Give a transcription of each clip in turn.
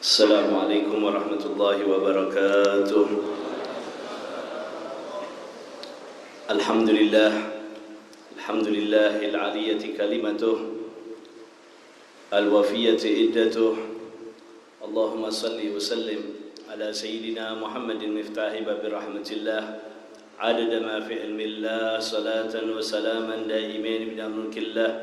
Assalamualaikum warahmatullahi wabarakatuh. Alhamdulillah, alhamdulillahil aliyyati kalimatuh, al-wafiyati iddatuh. Allahumma salli wa sallim ala sayyidina Muhammadin miftahi babi rahmatillah, adada ma fi ilmillah, salatan wa salaman daimain bina mulkillah,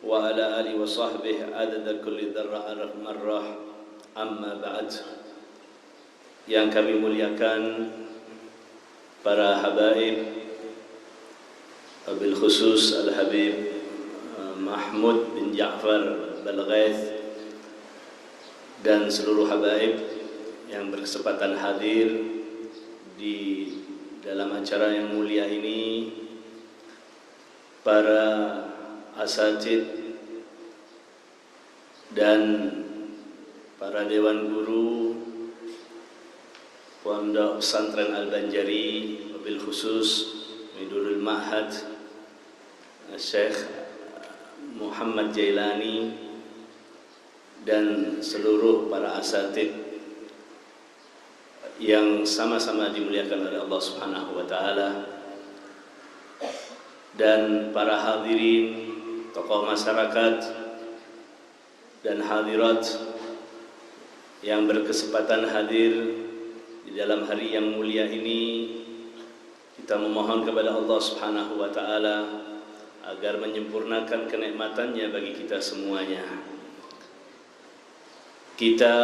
wa ala alihi wa sahbihi adada kulli dharra marrah. Amma ba'd. Yang kami muliakan para habaib, wabil khusus Al-Habib Mahmud bin Ja'far Balghaith dan seluruh habaib yang berkesempatan hadir di dalam acara yang mulia ini, para asatid dan para dewan guru Pondok Pesantren Al-Banjari, wabil khusus Midurul Ma'had Syekh Muhammad Jailani, dan seluruh para asatid yang sama-sama dimuliakan oleh Allah Subhanahu wa taala, dan para hadirin, tokoh masyarakat dan hadirat yang berkesempatan hadir di dalam hari yang mulia ini. Kita memohon kepada Allah Subhanahu wa taala agar menyempurnakan kenikmatannya bagi kita semuanya. Kita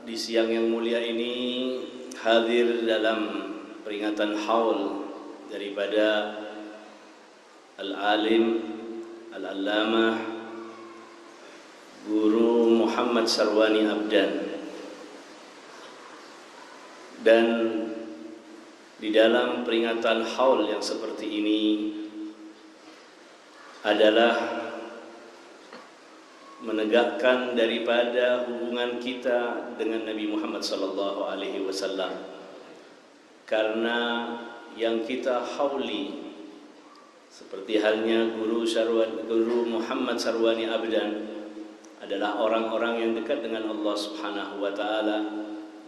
di siang yang mulia ini hadir dalam peringatan haul daripada Al-Alim Al-Allamah Guru Muhammad Sarwani Abdan. Dan di dalam peringatan haul yang seperti ini adalah menegakkan daripada hubungan kita dengan Nabi Muhammad sallallahu alaihi wasallam. Karena yang kita hauli seperti halnya Guru Muhammad Sarwani Abdan adalah orang-orang yang dekat dengan Allah Subhanahu wa taala,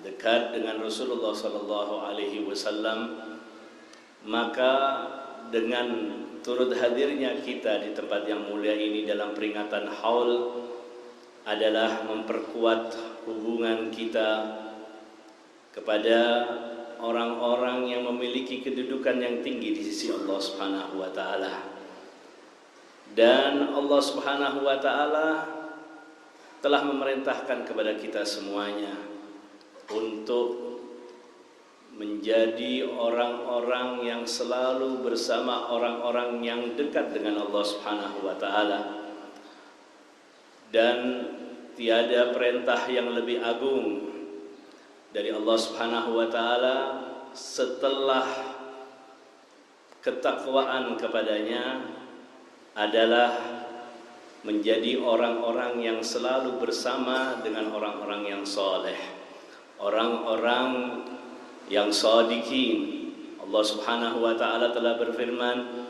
dekat dengan Rasulullah sallallahu alaihi wasallam. Maka dengan turut hadirnya kita di tempat yang mulia ini dalam peringatan haul adalah memperkuat hubungan kita kepada orang-orang yang memiliki kedudukan yang tinggi di sisi Allah Subhanahu wa taala. Dan Allah Subhanahu wa taala telah memerintahkan kepada kita semuanya untuk menjadi orang-orang yang selalu bersama orang-orang yang dekat dengan Allah Subhanahu wa taala. Dan tiada perintah yang lebih agung dari Allah Subhanahu wa taala setelah ketakwaan kepadanya adalah menjadi orang-orang yang selalu bersama dengan orang-orang yang saleh, orang-orang yang shadiqin. Allah Subhanahu wa taala telah berfirman,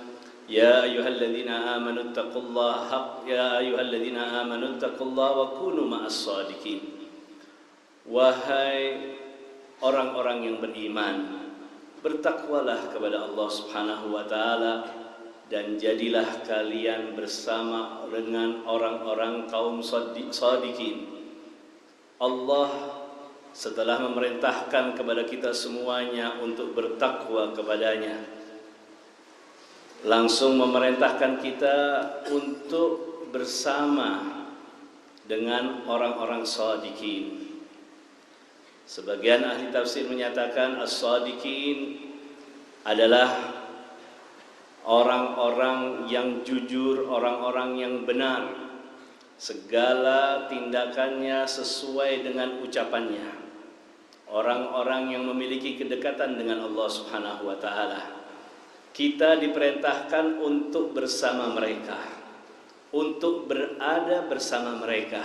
ya ayyuhalladzina amanu taqullaha wa kunu ma'as shadiqin. Wahai orang-orang yang beriman, bertakwalah kepada Allah Subhanahu wa taala dan jadilah kalian bersama dengan orang-orang kaum shadiqin. Allah setelah memerintahkan kepada kita semuanya untuk bertakwa kepadanya, langsung memerintahkan kita untuk bersama dengan orang-orang shadiqin. Sebagian ahli tafsir menyatakan as-shadiqin adalah orang-orang yang jujur, orang-orang yang benar, segala tindakannya sesuai dengan ucapannya, orang-orang yang memiliki kedekatan dengan Allah Subhanahu wa taala. Kita diperintahkan untuk bersama mereka, untuk berada bersama mereka.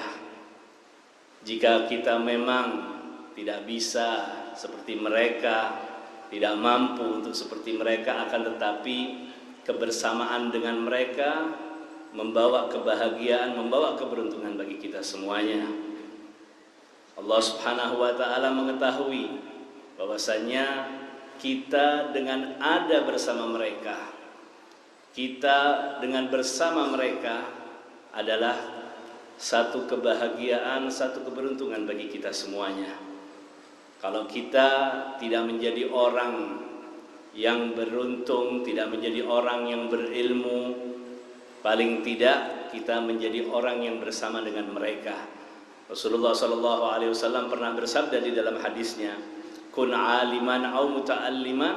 Jika kita memang tidak bisa seperti mereka, tidak mampu untuk seperti mereka, akan tetapi kebersamaan dengan mereka membawa kebahagiaan, membawa keberuntungan bagi kita semuanya. Allah Subhanahu wa taala mengetahui bahwasanya kita dengan ada bersama mereka, kita dengan bersama mereka adalah satu kebahagiaan, satu keberuntungan bagi kita semuanya. Kalau kita tidak menjadi orang yang beruntung, tidak menjadi orang yang berilmu, paling tidak kita menjadi orang yang bersama dengan mereka. Rasulullah SAW pernah bersabda di dalam hadisnya, kun aliman au muta'alliman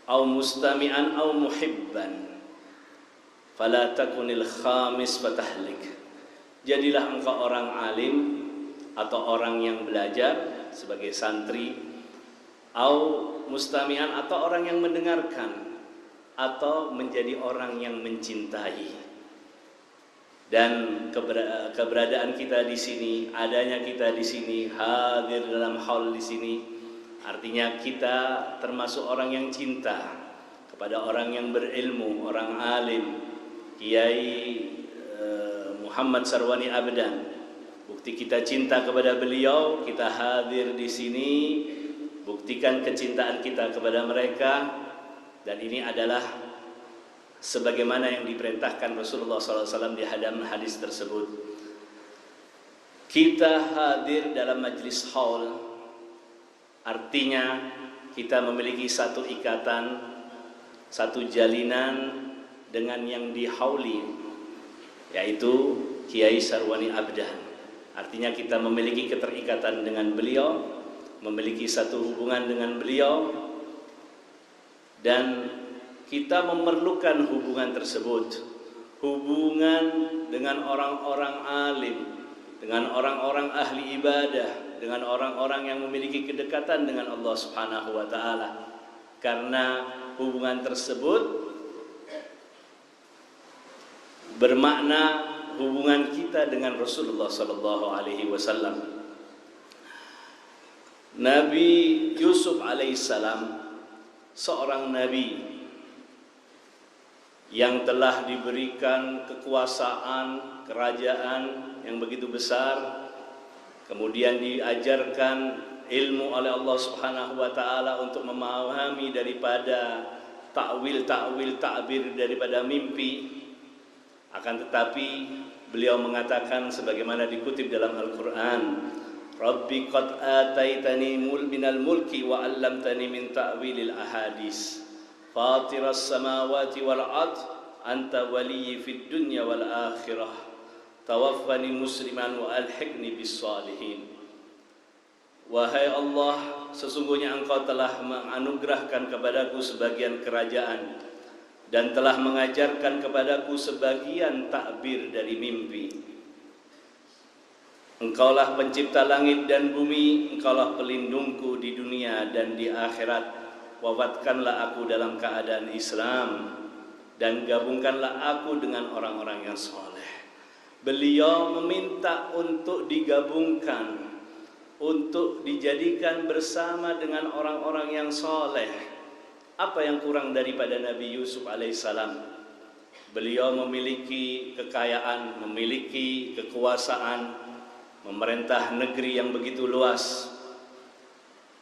au mustami'an au muhibban fala takunil khamis fatahlik. Jadilah engkau orang alim atau orang yang belajar sebagai santri, au mustami'an atau orang yang mendengarkan, atau menjadi orang yang mencintai. Dan keberadaan kita di sini, adanya kita di sini, hadir dalam haul di sini, artinya kita termasuk orang yang cinta kepada orang yang berilmu, orang alim, Kiai Muhammad Sarwani Abdan. Bukti kita cinta kepada beliau, kita hadir di sini, buktikan kecintaan kita kepada mereka. Dan ini adalah sebagaimana yang diperintahkan Rasulullah SAW di dalam hadis tersebut. Kita hadir dalam majlis haul, artinya kita memiliki satu ikatan, satu jalinan dengan yang dihauli, yaitu Kiai Sarwani Abdan. Artinya kita memiliki keterikatan dengan beliau, memiliki satu hubungan dengan beliau, dan kita memerlukan hubungan tersebut, hubungan dengan orang-orang alim, dengan orang-orang ahli ibadah, dengan orang-orang yang memiliki kedekatan dengan Allah Subhanahu wa taala. Karena hubungan tersebut bermakna hubungan kita dengan Rasulullah sallallahu alaihi wasallam. Nabi Yusuf alaihissalam seorang nabi yang telah diberikan kekuasaan, kerajaan yang begitu besar, kemudian diajarkan ilmu oleh Allah Subhanahu wa taala untuk memahami daripada ta'wil ta'bir daripada mimpi. Akan tetapi beliau mengatakan sebagaimana dikutip dalam Al-Qur'an, Rabbi qad ataitani minal mulki wa 'allamtani min ta'wilil ahadis. Fatiras samawati wal ard anta waliyyi fid dunya wal akhirah tawaffani musliman wa alhiqni bis salihin. Wahai Allah, sesungguhnya engkau telah menganugerahkan kepadaku sebagian kerajaan dan telah mengajarkan kepadaku sebagian takbir dari mimpi. Engkaulah pencipta langit dan bumi, engkaulah pelindungku di dunia dan di akhirat. Wafatkanlah aku dalam keadaan Islam dan gabungkanlah aku dengan orang-orang yang soleh. Beliau meminta untuk digabungkan, untuk dijadikan bersama dengan orang-orang yang soleh. Apa yang kurang daripada Nabi Yusuf alaihissalam? Beliau memiliki kekayaan, memiliki kekuasaan, memerintah negeri yang begitu luas.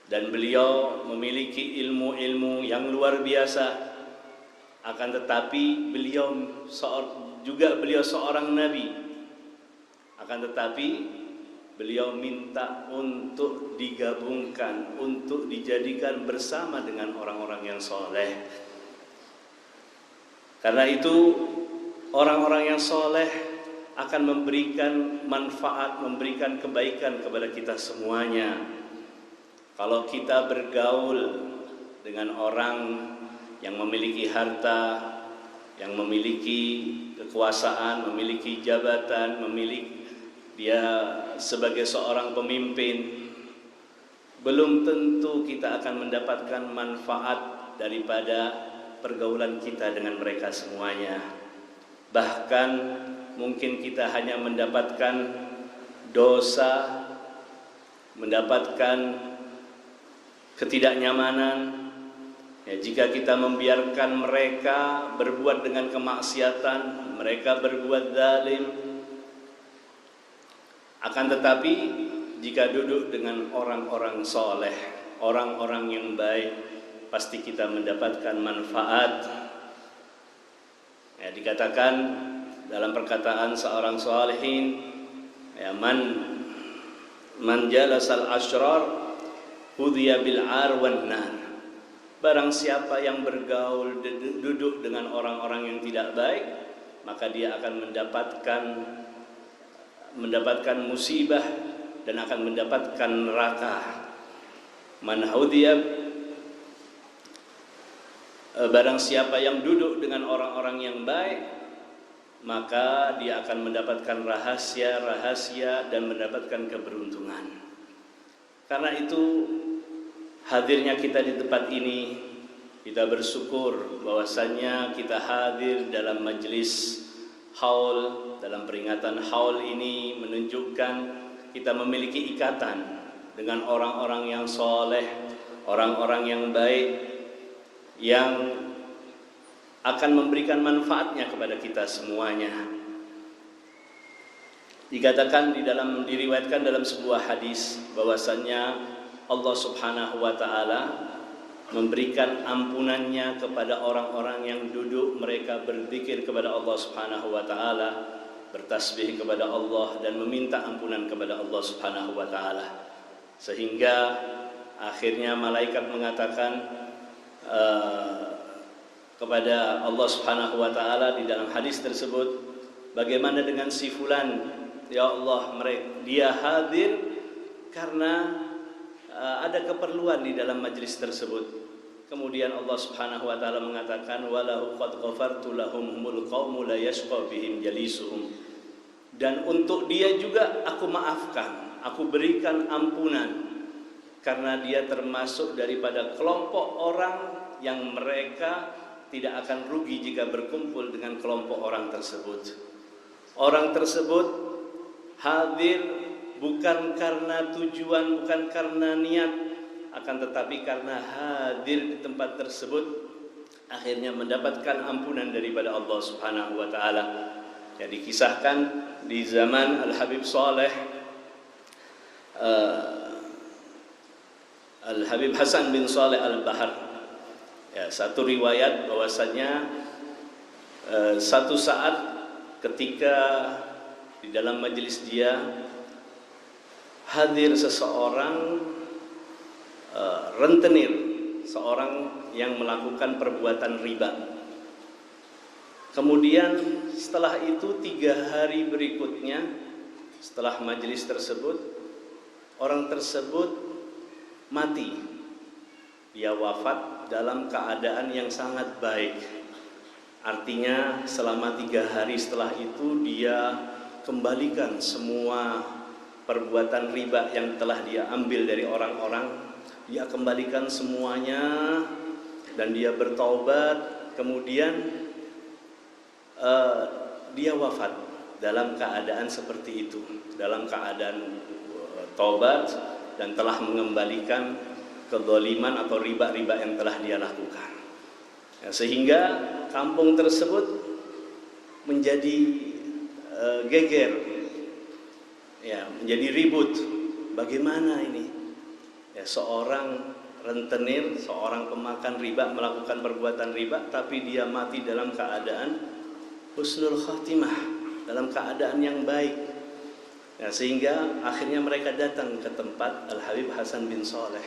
Dan beliau memiliki ilmu-ilmu yang luar biasa. Akan tetapi beliau juga seorang nabi. Akan tetapi beliau minta untuk digabungkan, untuk dijadikan bersama dengan orang-orang yang soleh. Karena itu orang-orang yang soleh akan memberikan manfaat, memberikan kebaikan kepada kita semuanya. Kalau kita bergaul dengan orang yang memiliki harta, yang memiliki kekuasaan, memiliki jabatan, dia sebagai seorang pemimpin, belum tentu kita akan mendapatkan manfaat daripada pergaulan kita dengan mereka semuanya. Bahkan mungkin kita hanya mendapatkan dosa, mendapatkan ketidaknyamanan ya, jika kita membiarkan mereka berbuat dengan kemaksiatan, mereka berbuat zalim. Akan tetapi jika duduk dengan orang-orang soleh, orang-orang yang baik, pasti kita mendapatkan manfaat. Ya, dikatakan dalam perkataan seorang salihin, ya, man jalasal asyrar hudhiya bil ar wan nar. Barang siapa yang bergaul duduk dengan orang-orang yang tidak baik, maka dia akan mendapatkan musibah dan akan mendapatkan neraka. Man hudhiya, barang siapa yang duduk dengan orang-orang yang baik, maka dia akan mendapatkan rahasia-rahasia dan mendapatkan keberuntungan. Karena itu hadirnya kita di tempat ini, kita bersyukur bahwasannya kita hadir dalam majelis haul. Dalam peringatan haul ini menunjukkan kita memiliki ikatan dengan orang-orang yang soleh, orang-orang yang baik, yang akan memberikan manfaatnya kepada kita semuanya. Dikatakan diriwayatkan dalam sebuah hadis bahwasannya Allah Subhanahu wa taala memberikan ampunannya kepada orang-orang yang duduk mereka berzikir kepada Allah Subhanahu wa taala, bertasbih kepada Allah dan meminta ampunan kepada Allah Subhanahu wa taala. Sehingga akhirnya malaikat mengatakan kepada Allah Subhanahu wa taala di dalam hadis tersebut, bagaimana dengan si fulan? Ya Allah, dia hadir karena ada keperluan di dalam majelis tersebut. Kemudian Allah Subhanahu wa taala mengatakan, walahu qad ghafartu lahumul qaumu la yashqa bihim jalisuhum. Dan untuk dia juga aku maafkan, aku berikan ampunan, karena dia termasuk daripada kelompok orang yang mereka tidak akan rugi jika berkumpul dengan kelompok orang tersebut. Orang tersebut hadir bukan karena tujuan, bukan karena niat, akan tetapi karena hadir di tempat tersebut akhirnya mendapatkan ampunan daripada Allah Subhanahu wa taala. Ya, dikisahkan di zaman Al-Habib Saleh, Al-Habib Hasan bin Saleh Al-Bahar. Ya, satu riwayat bahwasanya satu saat ketika di dalam majelis dia hadir seseorang rentenir, seorang yang melakukan perbuatan riba. Kemudian setelah itu 3 hari berikutnya, setelah majelis tersebut, orang tersebut mati. Dia wafat dalam keadaan yang sangat baik. Artinya selama 3 hari setelah itu dia kembalikan semua perbuatan riba yang telah dia ambil dari orang-orang. Dia kembalikan semuanya dan dia bertaubat. Kemudian dia wafat dalam keadaan seperti itu, dalam keadaan taubat dan telah mengembalikan kezaliman atau riba-riba yang telah dia lakukan. Ya, sehingga kampung tersebut menjadi geger, ya, menjadi ribut. Bagaimana ini? Ya, seorang rentenir, seorang pemakan riba melakukan perbuatan riba, tapi dia mati dalam keadaan husnul khatimah, dalam keadaan yang baik. Ya, sehingga akhirnya mereka datang ke tempat Al-Habib Hasan bin Saleh.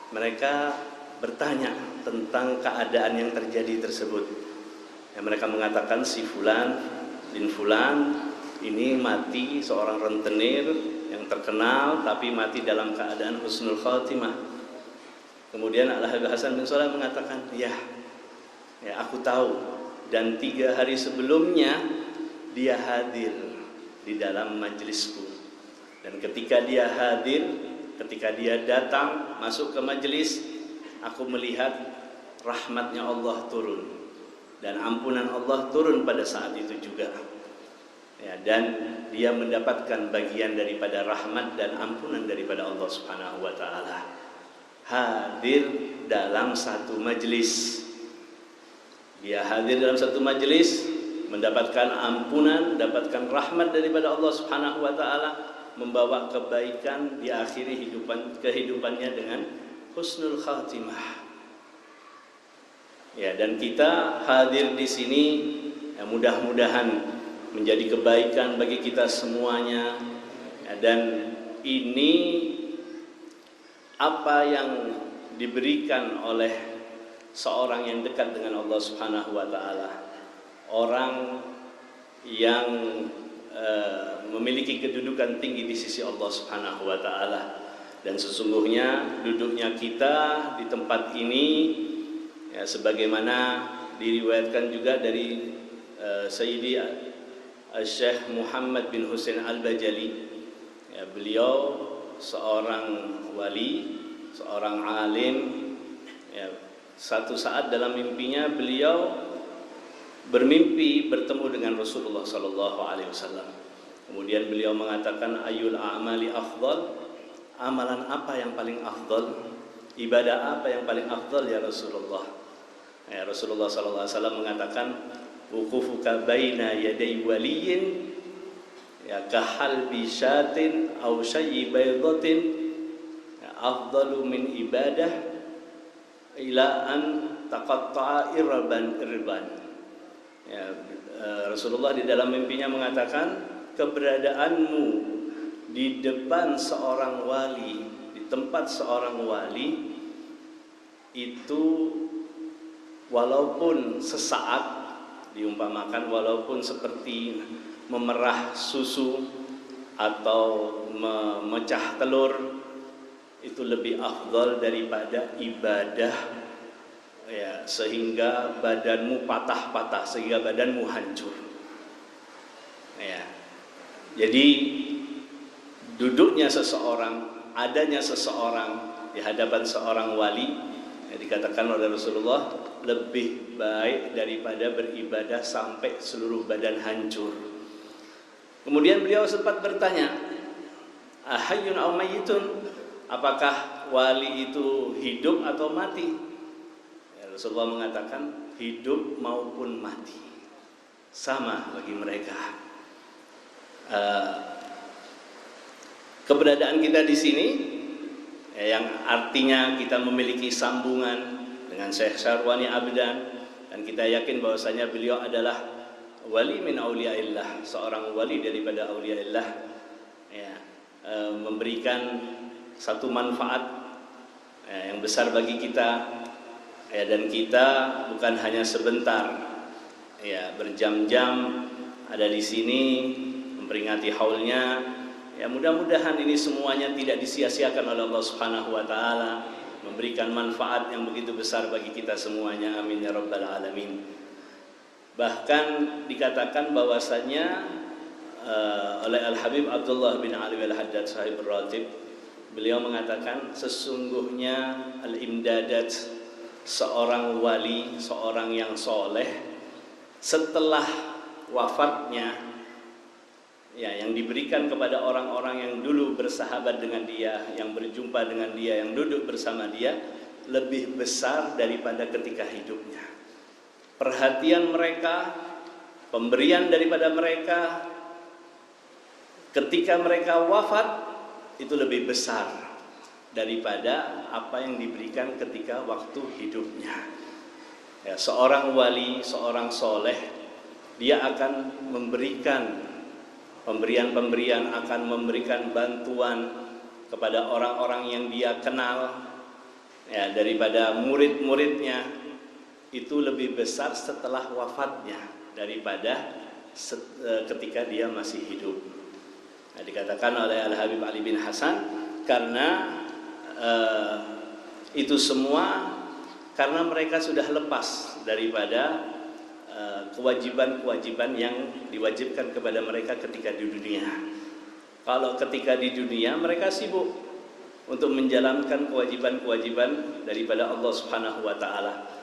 Mereka bertanya tentang keadaan yang terjadi tersebut. Ya, mereka mengatakan si fulan bin fulan ini mati, seorang rentenir yang terkenal, tapi mati dalam keadaan husnul khatimah. Kemudian Al-Habib Hasan bin Saleh mengatakan, ya aku tahu, dan 3 hari sebelumnya dia hadir di dalam majelisku. Dan ketika dia hadir, ketika dia datang masuk ke majelis, aku melihat rahmatnya Allah turun dan ampunan Allah turun pada saat itu juga. Ya, dan dia mendapatkan bagian daripada rahmat dan ampunan daripada Allah Subhanahu wa taala. Hadir dalam satu majelis. Dia hadir dalam satu majelis, mendapatkan ampunan, mendapatkan rahmat daripada Allah Subhanahu wa taala, membawa kebaikan, diakhiri kehidupannya dengan husnul khatimah. Ya, dan kita hadir di sini ya, mudah-mudahan menjadi kebaikan bagi kita semuanya. Ya, dan ini apa yang diberikan oleh seorang yang dekat dengan Allah Subhanahu wa taala. Orang yang memiliki kedudukan tinggi di sisi Allah Subhanahu wa taala. Dan sesungguhnya duduknya kita di tempat ini ya, sebagaimana diriwayatkan juga dari Sayyidi Syekh Muhammad bin Husain Al-Bajali ya, beliau seorang wali, seorang alim ya, satu saat dalam mimpinya beliau bermimpi bertemu dengan Rasulullah sallallahu alaihi wasallam. Kemudian beliau mengatakan, ayyul a'mali afdal? Amalan apa yang paling afdal? Ibadah apa yang paling afdal ya Rasulullah? Ya, Rasulullah sallallahu alaihi wasallam mengatakan, wuqufuka baina yaday waliyin ya kahalbi syatin aw syayyi baydatin ya, afdalu min ibadah ila an taqatta'a irban. Ya, Rasulullah di dalam mimpinya mengatakan, keberadaanmu di depan seorang wali, di tempat seorang wali itu walaupun sesaat, diumpamakan walaupun seperti memerah susu atau memecah telur, itu lebih afdal daripada ibadah ya, sehingga badanmu patah-patah, sehingga badanmu hancur ya. Jadi duduknya seseorang, adanya seseorang di hadapan seorang wali ya, dikatakan oleh Rasulullah lebih baik daripada beribadah sampai seluruh badan hancur. Kemudian beliau sempat bertanya, ahayyun aw mayyitun? Apakah wali itu hidup atau mati? Ya, Rasulullah mengatakan hidup maupun mati sama bagi mereka. Keberadaan kita di sini ya, yang artinya kita memiliki sambungan dengan Syekh Syarwani Abdan, dan kita yakin bahwasanya beliau adalah wali min auliyaillah, seorang wali daripada auliyaillah ya, memberikan satu manfaat ya, yang besar bagi kita ya, dan kita bukan hanya sebentar ya, berjam-jam ada di sini memperingati haulnya. Ya, mudah-mudahan ini semuanya tidak disia-siakan oleh Allah Subhanahu wa taala, memberikan manfaat yang begitu besar bagi kita semuanya. Amin ya rabbal alamin. Bahkan dikatakan bahwasanya oleh Al-Habib Abdullah bin Ali Al-Haddad Sahib Ratib, beliau mengatakan sesungguhnya al-imdadat, seorang wali, seorang yang soleh, setelah wafatnya ya, yang diberikan kepada orang-orang yang dulu bersahabat dengan dia, yang berjumpa dengan dia, yang duduk bersama dia, lebih besar daripada ketika hidupnya. Perhatian mereka, pemberian daripada mereka ketika mereka wafat itu lebih besar daripada apa yang diberikan ketika waktu hidupnya. Ya, seorang wali, seorang soleh, dia akan memberikan pemberian-pemberian, akan memberikan bantuan kepada orang-orang yang dia kenal ya, daripada murid-muridnya, itu lebih besar setelah wafatnya daripada ketika dia masih hidup. Nah, dikatakan oleh Al-Habib Ali bin Hasan, karena itu semua karena mereka sudah lepas daripada kewajiban-kewajiban yang diwajibkan kepada mereka ketika di dunia. Kalau ketika di dunia mereka sibuk untuk menjalankan kewajiban-kewajiban daripada Allah Subhanahu wa taala.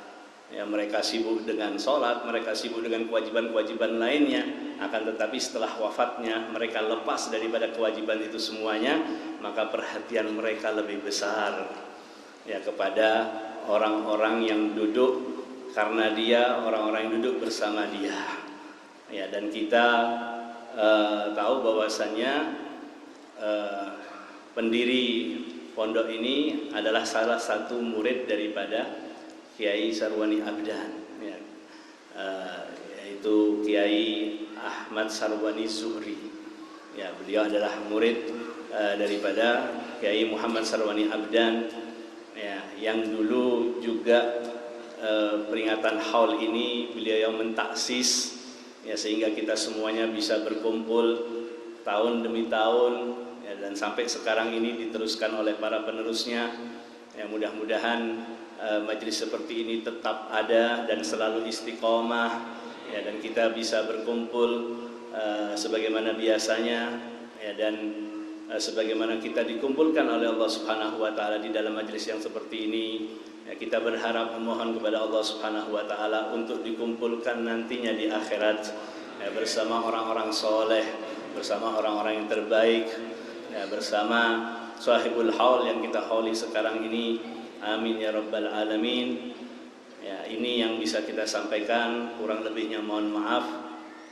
Ya, mereka sibuk dengan sholat, mereka sibuk dengan kewajiban-kewajiban lainnya. Akan tetapi setelah wafatnya mereka lepas daripada kewajiban itu semuanya, maka perhatian mereka lebih besar ya kepada orang-orang yang duduk karena dia, orang-orang yang duduk bersama dia ya. Dan kita tahu bahwasannya pendiri pondok ini adalah salah satu murid daripada Kiai Sarwani Abdan, ya. Yaitu Kiai Ahmad Sarwani Zuhri. Ya, beliau adalah murid daripada Kiai Muhammad Sarwani Abdan, ya, yang dulu juga peringatan haul ini beliau yang mentaksis, ya, sehingga kita semuanya bisa berkumpul tahun demi tahun, ya, dan sampai sekarang ini diteruskan oleh para penerusnya. Ya, mudah-mudahan majelis seperti ini tetap ada dan selalu istiqomah, ya, dan kita bisa berkumpul sebagaimana biasanya, ya, dan sebagaimana kita dikumpulkan oleh Allah Subhanahu wa taala di dalam majelis yang seperti ini. Ya, kita berharap memohon kepada Allah Subhanahu wa taala untuk dikumpulkan nantinya di akhirat, ya, bersama orang-orang soleh, bersama orang-orang yang terbaik, ya, bersama sahibul haul yang kita hauli sekarang ini. Amin ya rabbal alamin. Ya, ini yang bisa kita sampaikan, kurang lebihnya mohon maaf.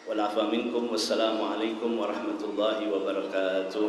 Wal afa minkum. Wassalamualaikum warahmatullahi wabarakatuh.